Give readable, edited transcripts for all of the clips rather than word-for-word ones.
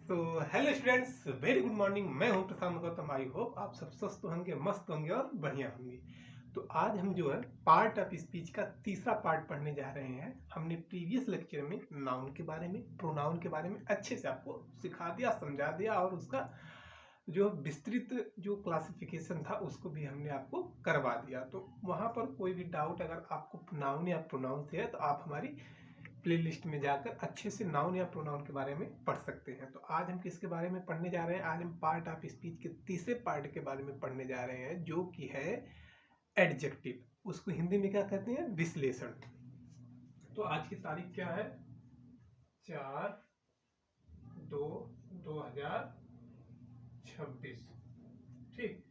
तो hello students, very good morning. मैं हूं प्रशांत गौतम। आई होप आप सब स्वस्थ होंगे, मस्त होंगे और बढ़िया होंगे। तो आज हम जो है पार्ट ऑफ स्पीच का तीसरा पार्ट पढ़ने जा रहे हैं। हमने प्रीवियस लेक्चर में नाउन के बारे में, प्रोनाउन के बारे में अच्छे से आपको सिखा दिया, समझा दिया और उसका जो विस्तृत जो क्लासिफिकेशन था उसको भी हमने आपको करवा दिया। तो वहाँ पर कोई भी डाउट अगर आपको नाउन या प्रोनाउन से है तो आप हमारी प्लेलिस्ट में जाकर अच्छे से नाउन या प्रोनाउन के बारे में पढ़ सकते हैं। तो आज हम किसके बारे में पढ़ने जा रहे हैं? आज हम पार्ट ऑफ स्पीच के तीसरे पार्ट के बारे में पढ़ने जा रहे हैं, जो कि है एडजेक्टिव। उसको हिंदी में क्या कहते हैं? विश्लेषण। तो आज की तारीख क्या है? 4/2/2026। ठीक।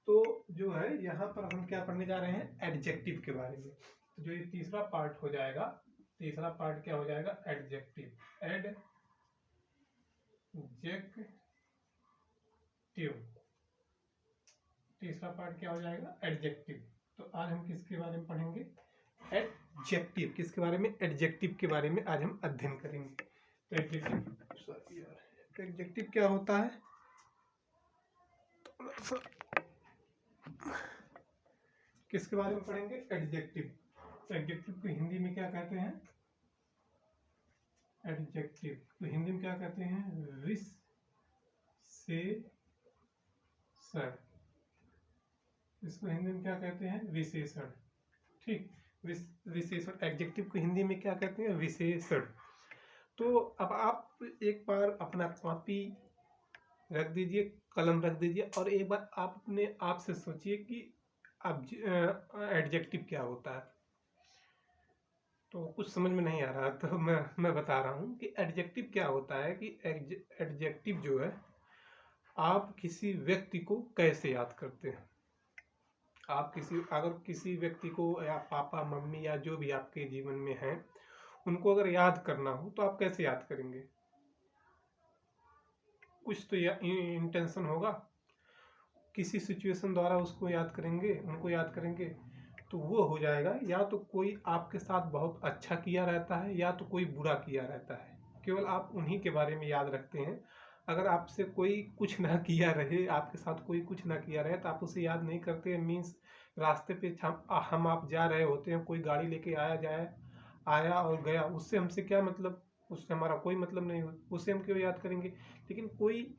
तो जो है यहाँ पर हम क्या पढ़ने जा रहे हैं? एडजेक्टिव के बारे में। तो जो ये तीसरा पार्ट हो जाएगा, तीसरा पार्ट क्या हो जाएगा? एडजेक्टिव। एडजेक्टिव तीसरा पार्ट क्या हो जाएगा? एडजेक्टिव। तो आज हम किसके बारे में पढ़ेंगे? एडजेक्टिव। किसके बारे में? एडजेक्टिव के बारे में आज हम अध्ययन करेंगे। तो एडजेक्टिव क्या होता है? किसके बारे में पढ़ेंगे? एडजेक्टिव। तो एडजेक्टिव को हिंदी में क्या कहते हैं? एडजेक्टिव तो हिंदी में क्या कहते हैं? विशेषण। इसको हिंदी में क्या कहते हैं? विशेषण। ठीक, विशेषण। एडजेक्टिव को हिंदी में क्या कहते हैं? विशेषण। तो अब आप एक बार अपना कॉपी रख दीजिए, कलम रख दीजिए और एक बार आप अपने आप से सोचिए कि अब एडजेक्टिव क्या होता है। तो कुछ समझ में नहीं आ रहा तो मैं बता रहा हूँ कि एडजेक्टिव क्या होता है। कि एडजेक्टिव जो है, आप किसी व्यक्ति को कैसे याद करते हैं। आप अगर किसी व्यक्ति को या पापा मम्मी या जो भी आपके जीवन में हैं उनको अगर याद करना हो तो आप कैसे याद करेंगे? कुछ तो इंटेंशन होगा, किसी सिचुएशन द्वारा उसको याद करेंगे, उनको याद करेंगे। तो वो हो जाएगा या तो कोई आपके साथ बहुत अच्छा किया रहता है या तो कोई बुरा किया रहता है। केवल आप उन्हीं के बारे में याद रखते हैं। अगर आपसे कोई कुछ ना किया रहे, आपके साथ कोई कुछ ना किया रहे तो आप उसे याद नहीं करते। मीन्स रास्ते पे हम आप जा रहे होते हैं, कोई गाड़ी लेके आया और गया, उससे हमसे क्या मतलब? उससे हमारा कोई मतलब नहीं हो, उसे हम क्यों याद करेंगे? लेकिन कोई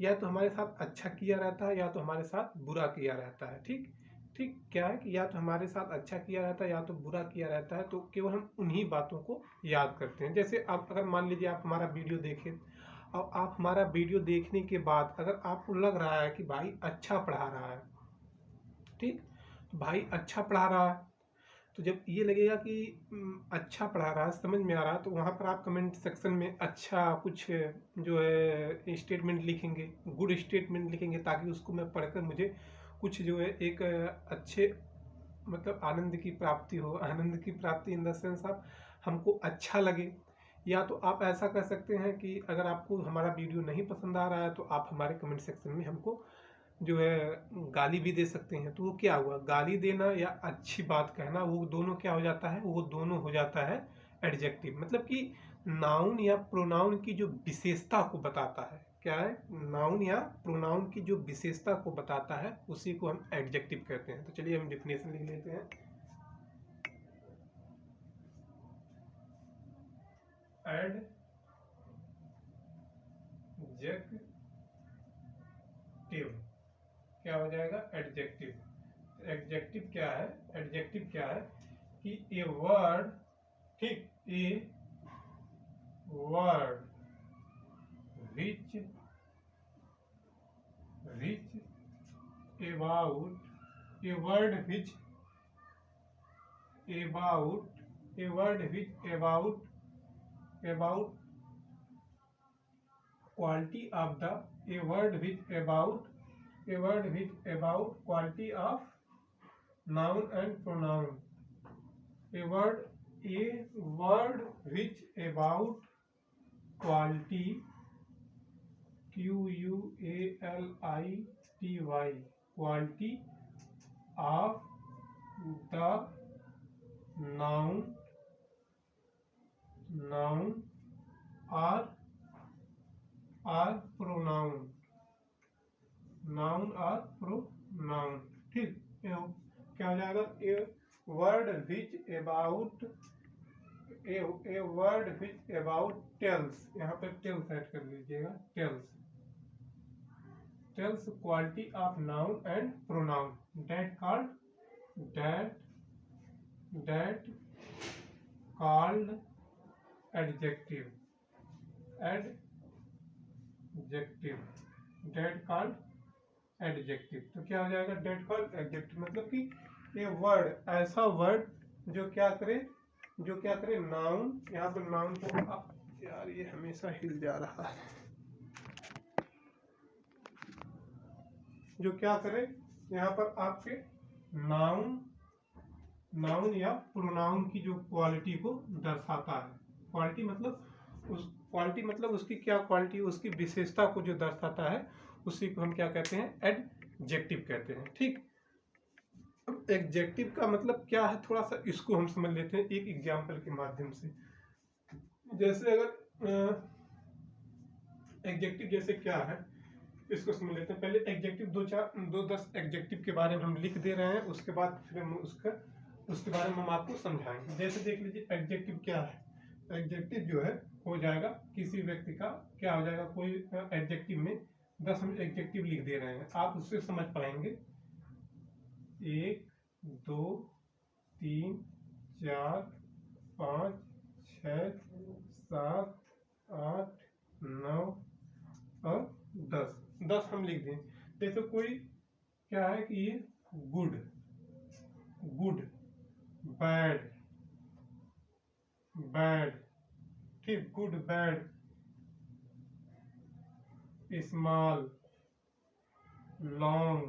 या तो हमारे साथ अच्छा किया रहता है या तो हमारे साथ बुरा किया रहता है। ठीक ठीक, क्या है कि या तो हमारे साथ अच्छा किया रहता है या तो बुरा किया रहता है। तो केवल हम उन्हीं बातों को याद करते हैं। जैसे आप अगर मान लीजिए आप हमारा वीडियो देखें और आप हमारा वीडियो देखने के बाद अगर आपको लग रहा है कि भाई अच्छा पढ़ा रहा है, ठीक, तो भाई अच्छा पढ़ा रहा है, तो जब ये लगेगा कि अच्छा पढ़ा रहा है, समझ में आ रहा है, तो वहाँ पर आप कमेंट सेक्शन में अच्छा कुछ जो है स्टेटमेंट लिखेंगे, गुड स्टेटमेंट लिखेंगे, ताकि उसको मैं पढ़कर मुझे कुछ जो है एक अच्छे मतलब आनंद की प्राप्ति हो। आनंद की प्राप्ति इन द सेंस आप हमको अच्छा लगे। या तो आप ऐसा कर सकते हैं कि अगर आपको हमारा वीडियो नहीं पसंद आ रहा है तो आप हमारे कमेंट सेक्शन में हमको जो है गाली भी दे सकते हैं। तो वो क्या हुआ? गाली देना या अच्छी बात कहना, वो दोनों क्या हो जाता है? वो दोनों हो जाता है एडजेक्टिव। मतलब कि नाउन या प्रोनाउन की जो विशेषता को बताता है। क्या है? नाउन या प्रोनाउन की जो विशेषता को बताता है उसी को हम एडजेक्टिव कहते हैं। तो चलिए हम डिफिनेशन लिख लेते हैं। एडजेक्टिव क्या हो जाएगा? एडजेक्टिव। एडजेक्टिव क्या है? एडजेक्टिव क्या है कि ए वर्ड, ठीक, a word which about a word which about quality of the a word which about quality of noun and pronoun. A word which about quality, quality, quality of the noun or or pronoun, noun or pronoun. ठीक, क्या हो जाएगा? A word which about, a word which about tells, यहाँ पर tells add कर लीजिएगा, tells, tells quality of noun and pronoun that called adjective, that called adjective. तो क्या हो जाएगा? डेट कॉल्ड एडजेक्टिव मतलब कि ये वर्ड, ऐसा वर्ड जो क्या करे, नाउन, यहाँ पर नाउन को, यार ये हमेशा हिल जा रहा है, जो क्या करे यहाँ पर आपके नाउन या प्रोनाउन की जो क्वालिटी को दर्शाता है। क्वालिटी मतलब उसकी क्या क्वालिटी, उसकी विशेषता को जो दर्शाता है, उसी को हम क्या कहते हैं? एडजेक्टिव कहते हैं। ठीक, अब एडजेक्टिव का मतलब क्या है, थोड़ा सा इसको हम समझ लेते हैं एक एग्जाम्पल के माध्यम से। जैसे अगर एडजेक्टिव जैसे क्या है, इसको समझ लेते हैं। पहले एडजेक्टिव 10 एडजेक्टिव के बारे में हम लिख दे रहे हैं, उसके बाद फिर हम उसके बारे में हम आपको समझाएंगे। जैसे देख लीजिए एडजेक्टिव क्या है। एडजेक्टिव जो है हो जाएगा किसी व्यक्ति का, क्या हो जाएगा, कोई एडजेक्टिव में 10 हम एडजेक्टिव लिख दे रहे हैं, आप उससे समझ पाएंगे 1 2 3 4 5 6 7 8 9 और 10 हम लिख दें। जैसे कोई क्या है कि ये गुड, बैड, ठीक, good, bad, small, long,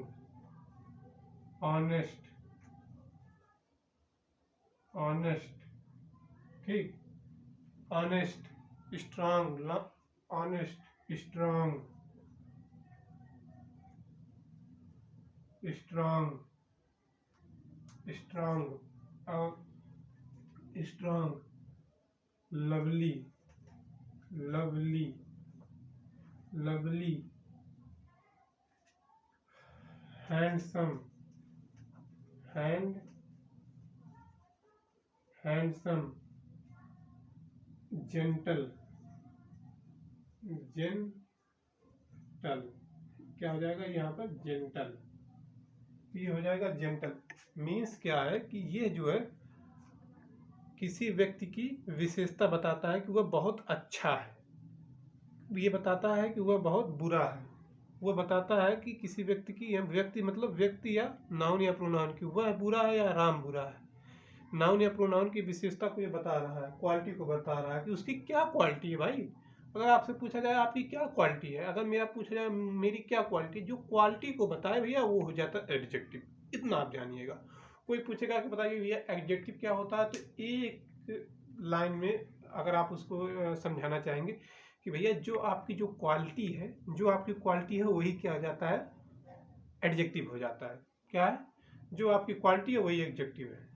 honest, ठीक, ऑनेस्ट, स्ट्रांग, ऑनेस्ट, स्ट्रांग, और स्ट्रांग, लवली, हैंडसम, जेंटल, क्या हो जाएगा यहाँ पर? जेंटल। ये हो जाएगा जेंटल। मीन्स क्या है कि ये जो है किसी व्यक्ति की विशेषता बताता है कि वह बहुत अच्छा है, ये बताता है कि वह बहुत बुरा है, वह बताता है कि किसी व्यक्ति की, व्यक्ति मतलब व्यक्ति या नाउन या प्रोनाउन की, वह बुरा है या राम बुरा है। नाउन या प्रोनाउन की विशेषता को ये बता रहा है, क्वालिटी को बता रहा है कि उसकी क्या क्वालिटी है। भाई अगर आपसे पूछा जाए आपकी क्या क्वालिटी है, अगर मेरा पूछा जाए मेरी क्या क्वालिटी, जो क्वालिटी को बताए भैया वो हो जाता है एडजेक्टिव। इतना आप जानिएगा। कोई पूछेगा कि बताइए भैया एडजेक्टिव क्या होता है, तो एक लाइन में अगर आप उसको समझाना चाहेंगे कि भैया जो आपकी क्वालिटी है वही क्या हो जाता है? एडजेक्टिव हो जाता है। क्या है? जो आपकी क्वालिटी है वही एडजेक्टिव है।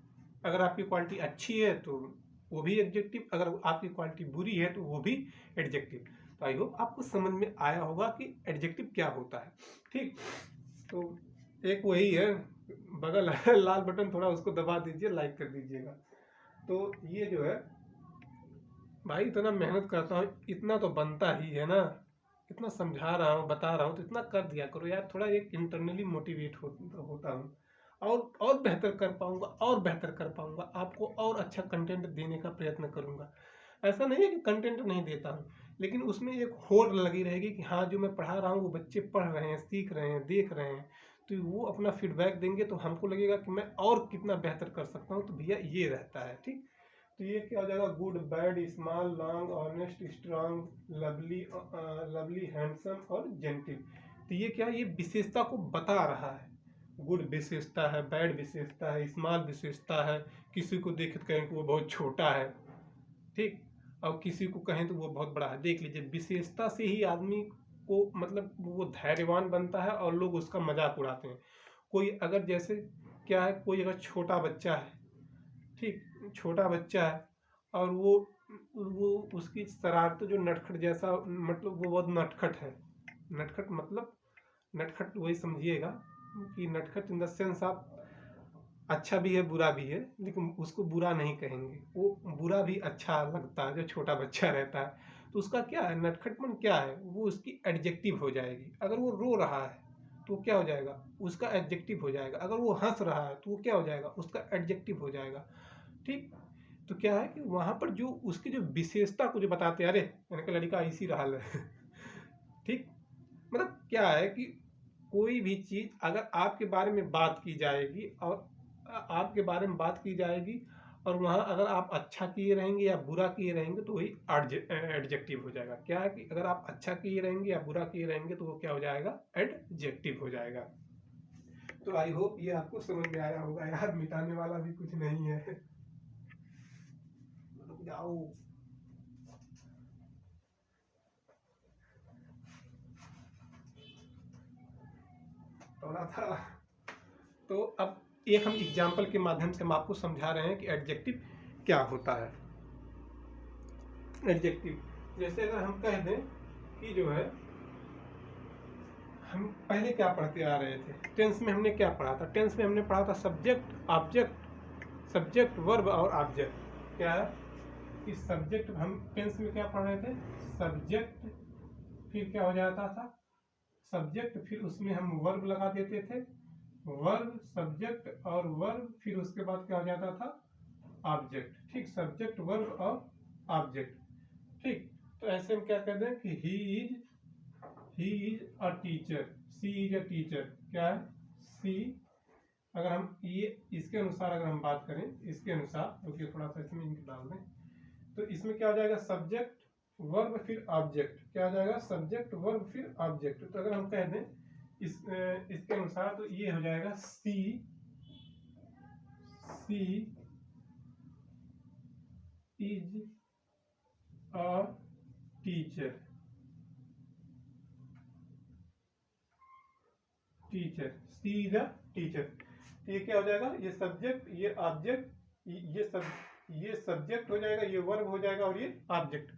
अगर आपकी क्वालिटी अच्छी है तो वो भी एडजेक्टिव, अगर आपकी क्वालिटी बुरी है तो वो भी एडजेक्टिव। तो आई होप आपको समझ में आया होगा कि एडजेक्टिव क्या होता है। ठीक, तो एक वही है, बगल लाल बटन, थोड़ा उसको दबा दीजिए, लाइक कर दीजिएगा। तो ये जो है भाई इतना मेहनत करता हूँ, इतना तो बनता ही है ना, इतना समझा रहा हूँ, बता रहा हूँ, तो इतना कर दिया करो यार। थोड़ा एक इंटरनली मोटिवेट होता हूँ, और बेहतर कर पाऊंगा, आपको और अच्छा कंटेंट देने का प्रयत्न करूंगा। ऐसा नहीं है कि कंटेंट नहीं देता हूँ, लेकिन उसमें एक होड़ लगी रहेगी कि हाँ जो मैं पढ़ा रहा हूँ वो बच्चे पढ़ रहे हैं, सीख रहे हैं, देख रहे हैं, तो वो अपना फीडबैक देंगे तो हमको लगेगा कि मैं और कितना बेहतर कर सकता हूँ। तो भैया ये रहता है। ठीक, तो ये क्या हो जाएगा? Good, bad, small, long, honest, strong, lovely, handsome और जेंटिल। तो ये क्या, ये विशेषता को बता रहा है। गुड विशेषता है, बैड विशेषता है, स्मॉल विशेषता है, किसी को देख कहें कि वो बहुत छोटा है, ठीक, और किसी को कहें तो वो बहुत बड़ा है। देख लीजिए, विशेषता से ही आदमी को मतलब वो धैर्यवान बनता है और लोग उसका मजाक उड़ाते हैं। कोई अगर जैसे क्या है, कोई अगर छोटा बच्चा है, ठीक, छोटा बच्चा है और वो वो उसकी शरारत जो नटखट जैसा, मतलब वो बहुत नटखट है। नटखट मतलब, नटखट वही समझिएगा कि नटखट इन द सेंस आप, अच्छा भी है बुरा भी है, लेकिन उसको बुरा नहीं कहेंगे, वो बुरा भी अच्छा लगता है जो छोटा बच्चा रहता है। तो उसका क्या है, नटखटपन क्या है, वो उसकी एडजेक्टिव हो जाएगी। अगर वो रो रहा है तो क्या हो जाएगा, उसका एडजेक्टिव हो जाएगा। अगर वो हंस रहा है तो वो क्या हो जाएगा, उसका एडजेक्टिव हो जाएगा। ठीक। तो क्या है कि वहां पर जो उसकी जो विशेषता को जो बताते हैं, अरे मैंने कहा लड़का इसी रहा है ठीक। मतलब क्या है कि कोई भी चीज अगर आपके बारे में बात की जाएगी और आपके बारे में बात की जाएगी और वहाँ अगर आप अच्छा किए रहेंगे या बुरा किए रहेंगे तो वही एडजेक्टिव हो जाएगा। क्या है कि अगर आप अच्छा किए रहेंगे या बुरा किए रहेंगे तो वो क्या हो जाएगा, एडजेक्टिव हो जाएगा। तो आई होप ये आपको समझ में आया होगा यार, मिटाने वाला भी कुछ नहीं है। जाओ। थोड़ा था। तो अब एक हम एग्जाम्पल के माध्यम से हम आपको समझा रहे हैं कि एडजेक्टिव क्या होता है। एडजेक्टिव जैसे अगर हम कह दें कि जो है, हम पहले क्या पढ़ते आ रहे थे, टेंस में हमने क्या पढ़ा था, टेंस में हमने पढ़ा था सब्जेक्ट ऑब्जेक्ट, सब्जेक्ट वर्ब और ऑब्जेक्ट। क्या है कि सब्जेक्ट, हम टेंस में क्या पढ़ रहे थे, सब्जेक्ट, फिर क्या हो जाता था, सब्जेक्ट, फिर उसमें हम वर्ब लगा देते थे, वर्ब सब्जेक्ट और वर्ब, फिर उसके बाद क्या हो जाता था, ऑब्जेक्ट। ठीक, सब्जेक्ट वर्ब और ऑब्जेक्ट। ठीक। तो ऐसे हम क्या कहते हैं कि he is a teacher, she is a teacher. क्या है, सी, अगर हम ये इसके अनुसार अगर हम बात करें, इसके अनुसार, क्योंकि थोड़ा सा इसमें इंक डाल दें, तो इसमें क्या हो जाएगा, सब्जेक्ट वर्ब फिर ऑब्जेक्ट। क्या हो जाएगा, सब्जेक्ट वर्ब फिर ऑब्जेक्ट। तो अगर हम कह दें इसके अनुसार तो ये हो जाएगा she is a teacher, teacher, she is a teacher. तो ये क्या हो जाएगा, ये सब्जेक्ट, ये ऑब्जेक्ट, ये सब्जेक्ट हो जाएगा, ये वर्ब हो जाएगा और ये ऑब्जेक्ट।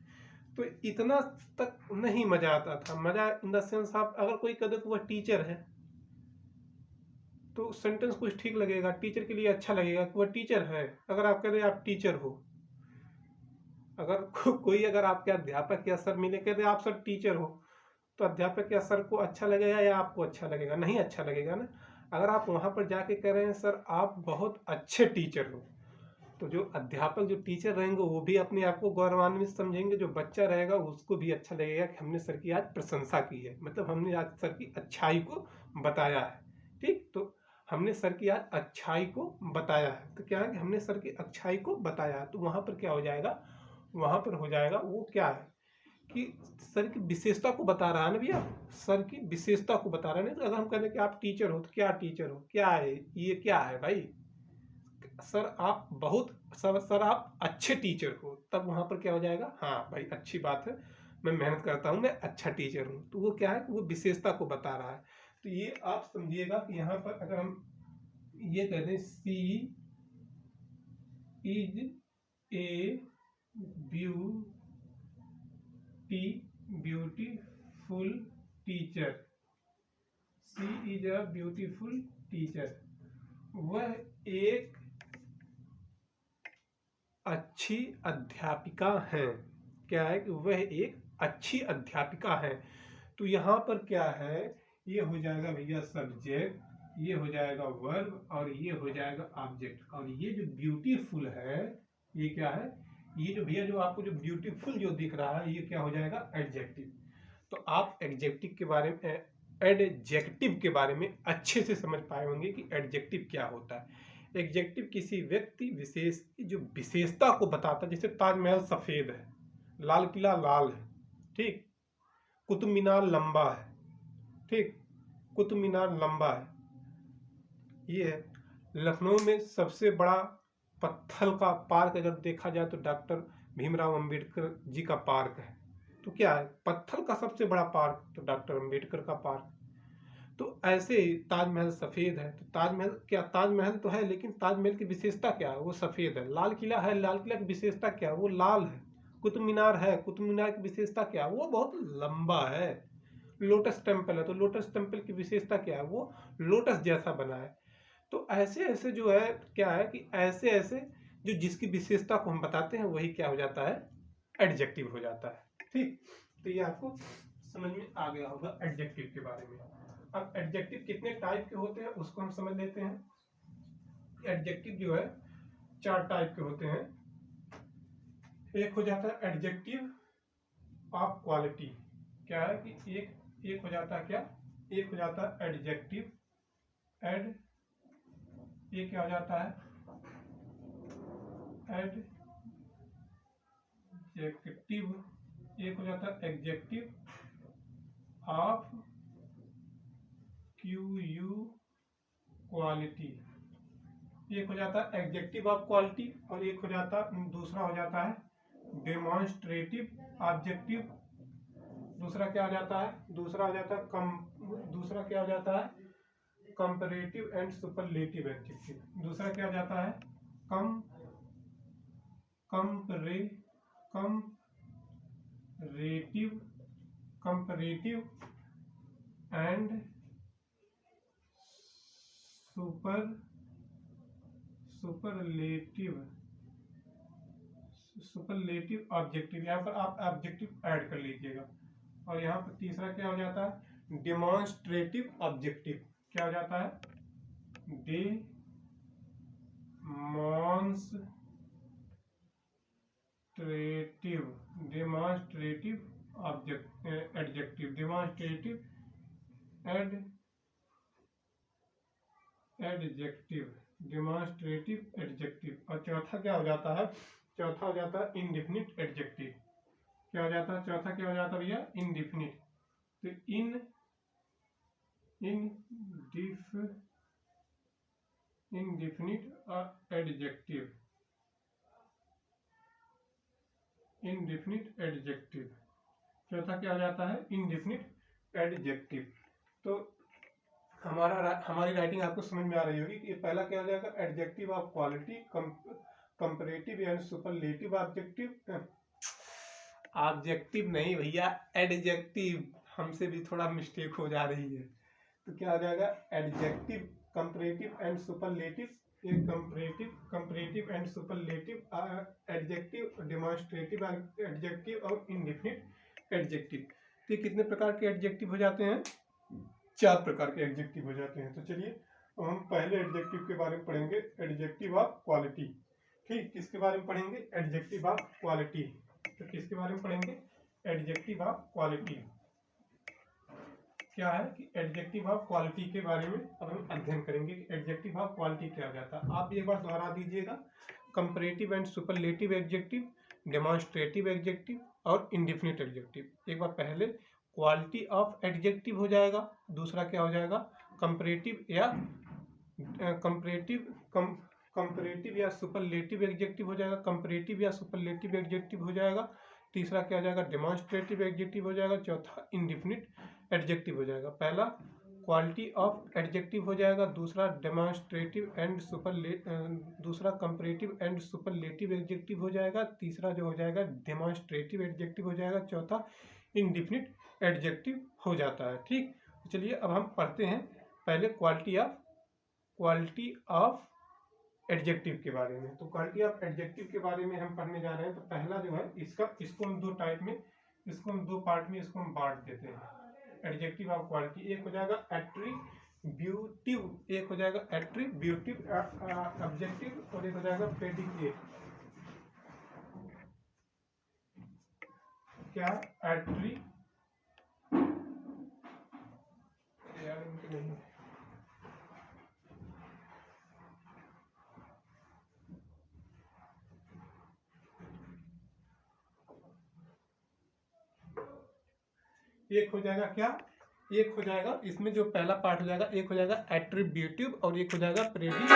तो इतना तक नहीं मजा आता था। मजा इन द सेंस, आप अगर कोई कहे कि वह टीचर है तो सेंटेंस कुछ ठीक लगेगा, टीचर के लिए अच्छा लगेगा कि वह टीचर है। अगर आप कह रहे आप टीचर हो, अगर कोई अगर आपके अध्यापक या सर मिले कह दे आप सर टीचर हो, तो अध्यापक या सर को अच्छा लगेगा या आपको अच्छा लगेगा, नहीं अच्छा लगेगा ना। अगर आप वहां पर जाके कह रहे हैं सर आप बहुत अच्छे टीचर हो, तो जो अध्यापक जो टीचर रहेंगे वो भी अपने आप को गौरवान्वित समझेंगे, जो बच्चा रहेगा उसको भी अच्छा लगेगा कि हमने सर की आज प्रशंसा की है, मतलब हमने आज सर की अच्छाई को बताया है। ठीक। तो हमने सर की आज अच्छाई को बताया है, तो क्या है कि हमने सर की अच्छाई को बताया है, तो वहां पर क्या हो जाएगा, वहां पर हो जाएगा वो क्या है कि सर की विशेषता को बता रहा है ना भैया, सर की विशेषता को बता रहा है। तो अगर हम कहते हैं कि आप टीचर हो, तो क्या टीचर हो, क्या है ये, क्या है भाई, सर आप बहुत, सर आप अच्छे टीचर हो, तब वहां पर क्या हो जाएगा, हाँ भाई अच्छी बात है, मैं मेहनत करता हूँ, मैं अच्छा टीचर हूँ। तो वो क्या है, वो विशेषता को बता रहा है। तो ये आप समझिएगा कि यहाँ पर अगर हम ये कह दें she is a beautiful teacher, she is a beautiful teacher, वह एक अच्छी अध्यापिका है। क्या है कि वह एक अच्छी अध्यापिका है। तो यहाँ पर क्या है, ये हो जाएगा भैया सब्जेक्ट, ये हो जाएगा वर्ब और ये हो जाएगा ऑब्जेक्ट। और ये जो ब्यूटीफुल है ये क्या है, ये जो भैया जो आपको जो ब्यूटीफुल जो दिख रहा है ये क्या हो जाएगा, एडजेक्टिव। तो आप एडजेक्टिव के बारे में, एडजेक्टिव के बारे में अच्छे से समझ पाए होंगे कि एडजेक्टिव क्या होता है। एडजेक्टिव किसी व्यक्ति विशेष की जो विशेषता को बताता है। जैसे ताजमहल सफेद है, लाल किला लाल है, ठीक, कुतुब मीनार लंबा है, ठीक, कुतुब मीनार लंबा है, ये है। लखनऊ में सबसे बड़ा पत्थर का पार्क अगर देखा जाए तो डॉक्टर भीमराव अंबेडकर जी का पार्क है। तो क्या है, पत्थर का सबसे बड़ा पार्क तो डॉक्टर अंबेडकर का पार्क। तो ऐसे ही ताजमहल सफेद है, तो ताजमहल क्या, ताजमहल तो है लेकिन ताजमहल की विशेषता क्या है, वो सफेद है। लाल किला है, लाल किला की विशेषता क्या है, वो लाल है। कुतुब मीनार है, कुतुब मीनार की विशेषता क्या है, वो बहुत लंबा है। लोटस टेम्पल है, तो लोटस टेम्पल की विशेषता क्या है, वो लोटस जैसा बना है। तो ऐसे ऐसे जो है क्या है कि ऐसे ऐसे जो जिसकी विशेषता को हम बताते हैं वही क्या हो जाता है, एडजेक्टिव हो जाता है। ठीक, तो ये आपको समझ में आ गया होगा एडजेक्टिव के बारे में। अब एडजेक्टिव कितने टाइप के होते हैं उसको हम समझ लेते हैं। एडजेक्टिव जो है 4 टाइप के होते हैं। एक हो जाता है एडजेक्टिव ऑफ क्वालिटी। क्या है कि एक हो जाता है क्या, एक हो जाता है एडजेक्टिव ये क्या हो जाता है, एडजेक्टिव। एक हो जाता है एडजेक्टिव ऑफ क्वालिटी। एक हो जाता है एडजेक्टिव ऑफ क्वालिटी और एक हो जाता दूसरा हो जाता है डेमोन्स्ट्रेटिव ऑब्जेक्टिव। दूसरा क्या हो जाता है, दूसरा हो जाता है दूसरा क्या हो जाता है कंपैरेटिव एंड सुपरलेटिव एडजेक्टिव। दूसरा क्या हो जाता है कंपैरेटिव एंड सुपरलेटिव ऑब्जेक्टिव। यहाँ पर आप ऑब्जेक्टिव ऐड कर लीजिएगा। और यहाँ पर तीसरा क्या हो जाता है डेमोन्स्ट्रेटिव ऑब्जेक्टिव। क्या हो जाता है डेमोन्स्ट्रेटिव एडजेक्टिव, डेमोन्स्ट्रेटिव एडजेक्टिव। और चौथा क्या हो जाता है, चौथा हो जाता है इंडेफिनिट एडजेक्टिव। क्या हो जाता है चौथा, क्या हो जाता है भैया इंडेफिनिट। तो इंडेफिनिट एडजेक्टिव, चौथा क्या हो जाता है इंडेफिनिट एडजेक्टिव। तो हमारी राइटिंग आपको समझ में आ रही होगी कि पहला क्या हो जाएगा adjective of quality, comparative and superlative objective. Objective नहीं भैया एडजेक्टिव, हमसे भी थोड़ा मिस्टेक हो जा रही है। तो क्या हो जाएगा adjective comparative and superlative, comparative and superlative adjective, demonstrative adjective और इंडेफिनिट एडजेक्टिव। तो कितने प्रकार के एडजेक्टिव हो जाते हैं, 4 प्रकार के एडजेक्टिव हो जाते हैं। तो चलिए हम पहले एडजेक्टिव के बारे में पढ़ेंगे, एडजेक्टिव ऑफ क्वालिटी। ठीक, किसके बारे में पढ़ेंगे एडजेक्टिव ऑफ क्वालिटी। तो किसके बारे में पढ़ेंगे एडजेक्टिव ऑफ क्वालिटी। क्या है कि एडजेक्टिव ऑफ क्वालिटी के बारे में अब हम अध्ययन करेंगे कि एडजेक्टिव ऑफ क्वालिटी क्या हो जाता है। आप एक बार दोहरा दीजिएगा, comparative and superlative adjective, demonstrative adjective और इंडेफिनिट एडजेक्टिव। एक बार पहले क्वालिटी ऑफ एडजेक्टिव हो जाएगा, दूसरा क्या हो जाएगा कंपैरेटिव या सुपरलेटिव एडजेक्टिव हो जाएगा, कंपैरेटिव या सुपरलेटिव एडजेक्टिव हो जाएगा, तीसरा क्या हो जाएगा डेमोन्स्ट्रेटिव एडजेक्टिव हो जाएगा, चौथा इंडेफिनिट एडजेक्टिव हो जाएगा। पहला क्वालिटी ऑफ एडजेक्टिव हो जाएगा, दूसरा डेमोन्स्ट्रेटिव एंड दूसरा कंपैरेटिव एंड सुपरलेटिव एडजेक्टिव हो जाएगा, तीसरा जो हो जाएगा डेमोन्स्ट्रेटिव एडजेक्टिव हो जाएगा, चौथा इंडेफिनिट एडजेक्टिव हो जाता है। ठीक, चलिए अब हम पढ़ते हैं पहले क्वालिटी ऑफ एडजेक्टिव के बारे में। तो क्वालिटी ऑफ एडजेक्टिव के बारे में हम पढ़ने जा रहे हैं। तो पहला जो है इसको हम 2 टाइप में, इसको हम 2 पार्ट में इसको हम बांट देते हैं एडजेक्टिव ऑफ क्वालिटी। एक हो जाएगा एट्रीब्यूटिव, एक हो जाएगा एट्रीब्यूटिव ऑब्जेक्टिव और एक हो जाएगा प्रेडिकेट। क्या एक हो जाएगा क्या, एक हो जाएगा इसमें जो पहला पार्ट हो जाएगा, एक हो जाएगा एट्रीब्यूटिव और एक हो जाएगा प्रेडिकेट।